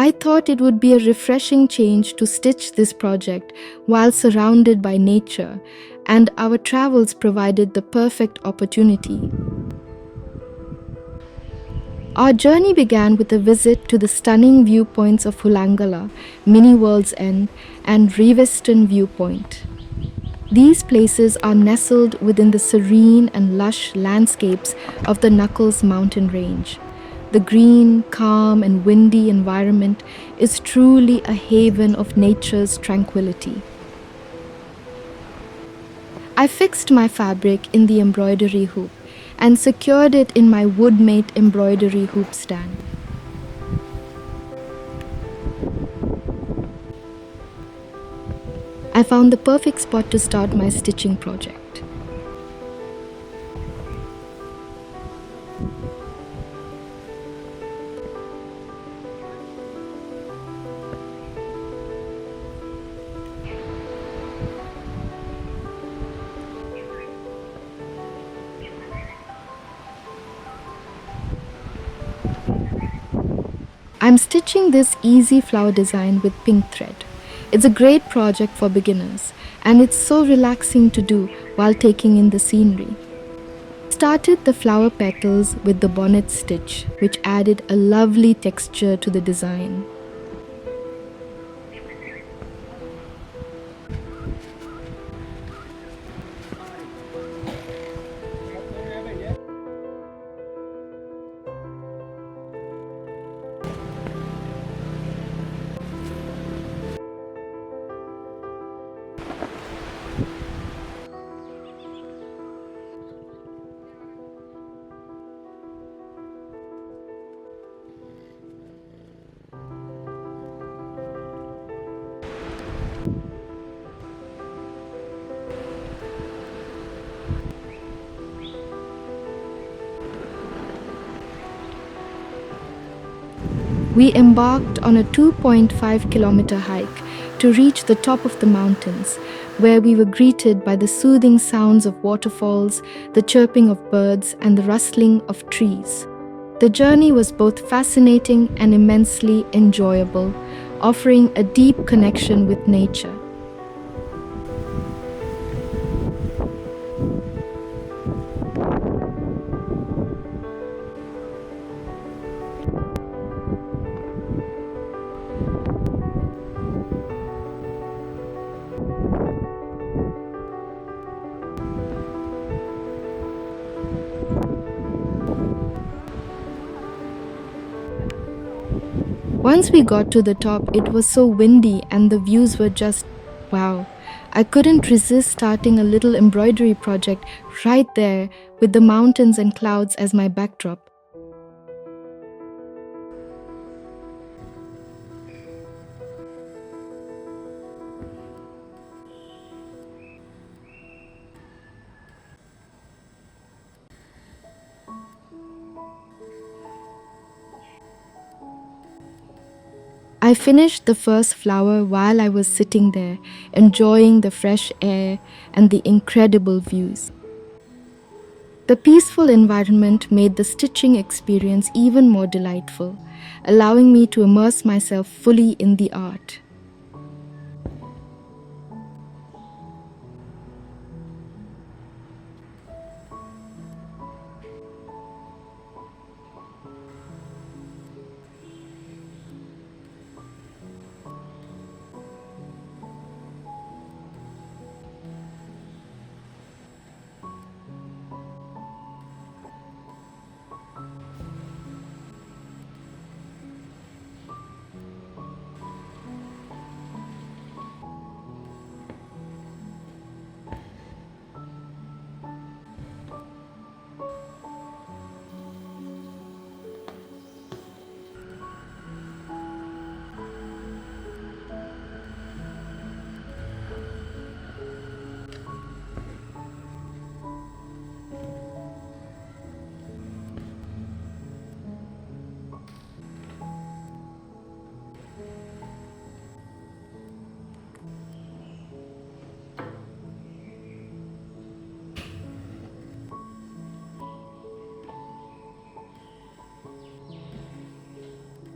I thought it would be a refreshing change to stitch this project while surrounded by nature, and our travels provided the perfect opportunity. Our journey began with a visit to the stunning viewpoints of Hulangala, Mini World's End, and Riveston Viewpoint. These places are nestled within the serene and lush landscapes of the Knuckles mountain range. The green, calm, and windy environment is truly a haven of nature's tranquility. I fixed my fabric in the embroidery hoop and secured it in my wood-made embroidery hoop stand. I found the perfect spot to start my stitching project. I'm stitching this easy flower design with pink thread. It's a great project for beginners, and it's so relaxing to do while taking in the scenery. Started the flower petals with the bonnet stitch, which added a lovely texture to the design. We embarked on a 2.5-kilometer hike to reach the top of the mountains, where we were greeted by the soothing sounds of waterfalls, the chirping of birds, and the rustling of trees. The journey was both fascinating and immensely enjoyable, offering a deep connection with nature. Once we got to the top, it was so windy and the views were just wow. I couldn't resist starting a little embroidery project right there with the mountains and clouds as my backdrop. I finished the first flower while I was sitting there, enjoying the fresh air and the incredible views. The peaceful environment made the stitching experience even more delightful, allowing me to immerse myself fully in the art.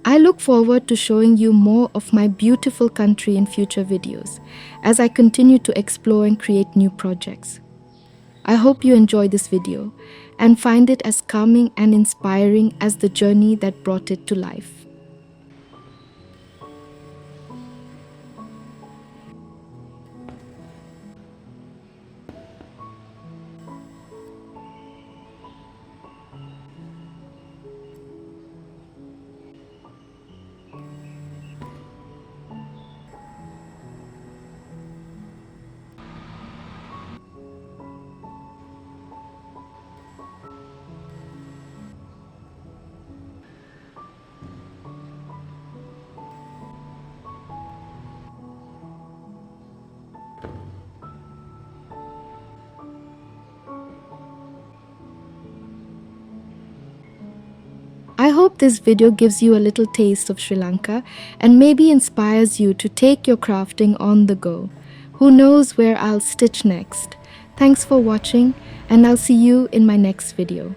I look forward to showing you more of my beautiful country in future videos as I continue to explore and create new projects. I hope you enjoy this video and find it as calming and inspiring as the journey that brought it to life. I hope this video gives you a little taste of Sri Lanka and maybe inspires you to take your crafting on the go. Who knows where I'll stitch next? Thanks for watching, and I'll see you in my next video.